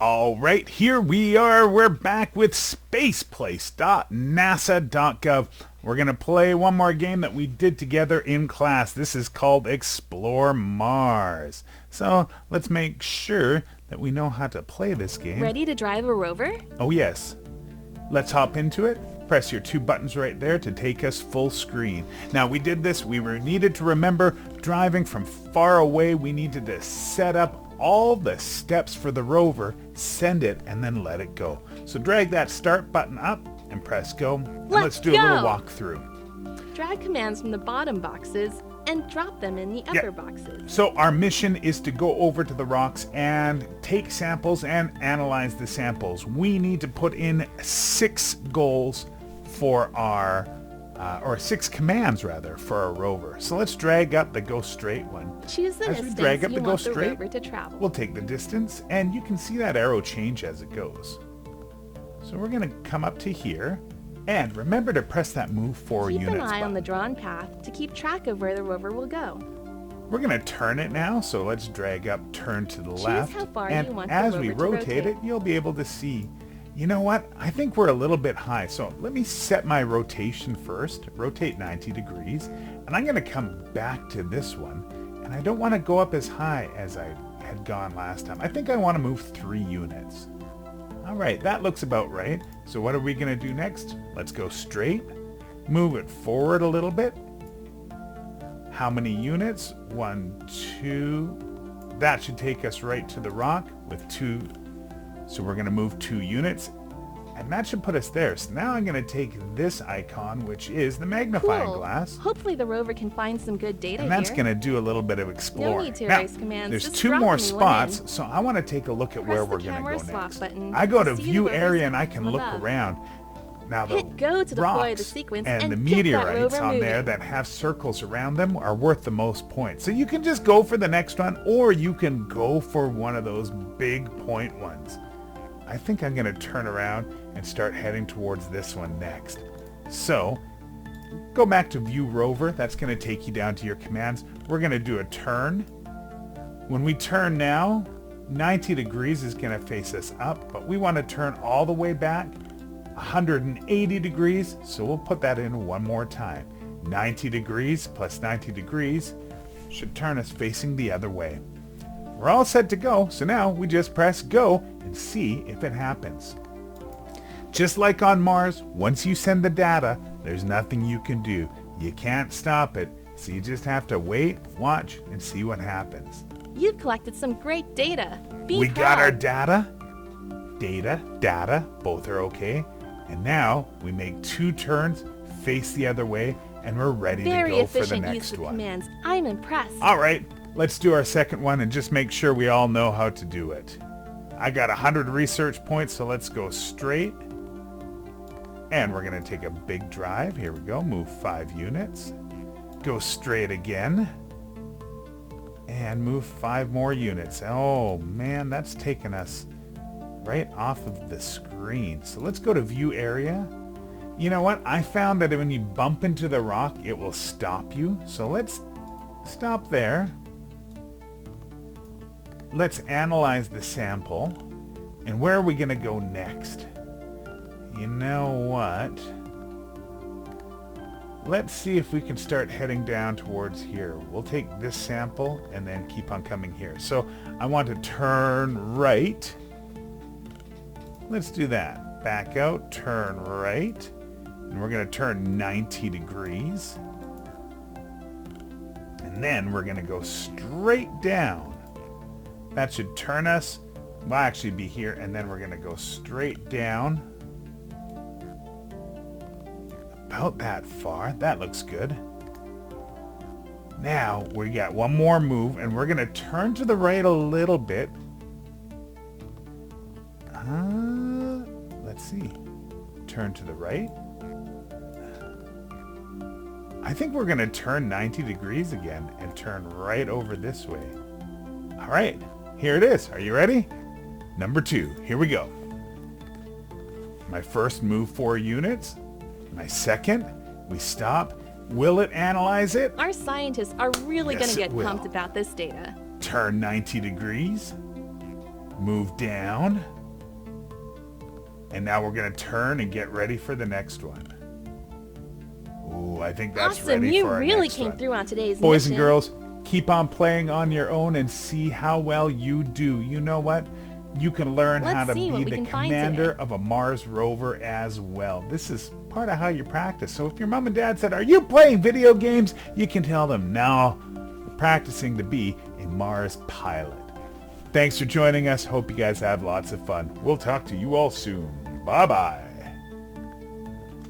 All right, here we are. We're back with spaceplace.nasa.gov. We're going to play one more game that we did together in class. This is called Explore Mars. So let's make sure that we know how to play this game. Ready to drive a rover? Oh yes. Let's hop into it. Press your two buttons right there to take us full screen. Now we did this. We needed to remember driving from far away. We needed to set up all the steps for the rover, send it, and then let it go. So drag that start button up and press go. And let's do a little walkthrough. Drag commands from the bottom boxes and drop them in the upper boxes. So our mission is to go over to the rocks and take samples and analyze the samples. We need to put in 6 goals for our or 6 commands rather for our rover. So let's drag up the go straight one. Choose the distance drag up you the go want the straight, rover to travel. we'll take the distance, and you can see that arrow change as it goes. So we're going to come up to here, and remember to press that move 4 units Keep an eye button. on the drawn path to keep track of where the rover will go. We're going to turn it now, so let's drag up, turn to the Choose left, how far and you want the as we rover to rotate it, rotate. you'll be able to see. You know what? I think we're a little bit high, so let me set my rotation first. Rotate 90 degrees, and I'm going to come back to this one, and I don't want to go up as high as I had gone last time. I think I want to move 3 units. All right, that looks about right. So what are we going to do next? Let's go straight, move it forward a little bit. How many units? 1, 2. That should take us right to the rock with 2. So we're going to move 2 units, and that should put us there. So now I'm going to take this icon, which is the magnifying glass, Hopefully the rover can find some good data and that's here. going to do a little bit of exploring. No need to Now, erase commands. there's Just 2 drop more a new one spots, in. so I want to take a look at Press where the we're going to camera go swap next. button I go to to see the view rover's area and I on can the look left. around. Now the Hit go to deploy rocks the sequence and the get that meteorites rover on there moving. that have circles around them are worth the most points. So you can just go for the next one, or you can go for one of those big point ones. I think I'm going to turn around and start heading towards this one next. So go back to view rover. That's going to take you down to your commands. We're going to do a turn. When we turn now, 90 degrees is going to face us up, but we want to turn all the way back 180 degrees, so we'll put that in one more time. 90 degrees plus 90 degrees should turn us facing the other way. We're all set to go, so now we just press go and see if it happens. Just like on Mars, once you send the data, there's nothing you can do. You can't stop it, so you just have to wait, watch, and see what happens. You've collected some great data. Be We proud. got our data, data, both are okay. And now we make 2 turns, face the other way, and we're ready Very to go for the efficient use next of one. commands. I'm impressed. All right, let's do our second one and just make sure we all know how to do it. I got 100 research points, so let's go straight. And we're going to take a big drive. Here we go. Move 5 units. Go straight again. And move 5 more units. Oh, man, that's taken us right off of the screen. So let's go to view area. You know what? I found that when you bump into the rock, it will stop you. So let's stop there. Let's analyze the sample. And where are we going to go next? You know what? Let's see if we can start heading down towards here. We'll take this sample and then keep on coming here. So I want to turn right. Let's do that. Back out, turn right. And we're going to turn 90 degrees. And then we're going to go straight down. That should turn us. We'll actually be here, and then we're going to go straight down. About that far. That looks good. Now we got one more move, and we're going to turn to the right a little bit. Let's see. Turn to the right. I think we're going to turn 90 degrees again and turn right over this way. All right, here it is. Are you ready? Number 2. Here we go. My first move 4 units. My second, we stop. Will it analyze it? Our scientists are really Yes, going to it get will. pumped about this data. Turn 90 degrees. Move down. And now we're going to turn and get ready for the next one. Ooh, I think that's Awesome, ready you for our really next came one. through on today's Boys mission. and girls, keep on playing on your own and see how well you do. You know what? You can learn how Let's to see what be we the can find commander today. of a Mars rover as well. This is part of how you practice. So if your mom and dad said, "Are you playing video games?" you can tell them, "No, we're practicing to be a Mars pilot." Thanks for joining us. Hope you guys have lots of fun. We'll talk to you all soon. Bye-bye.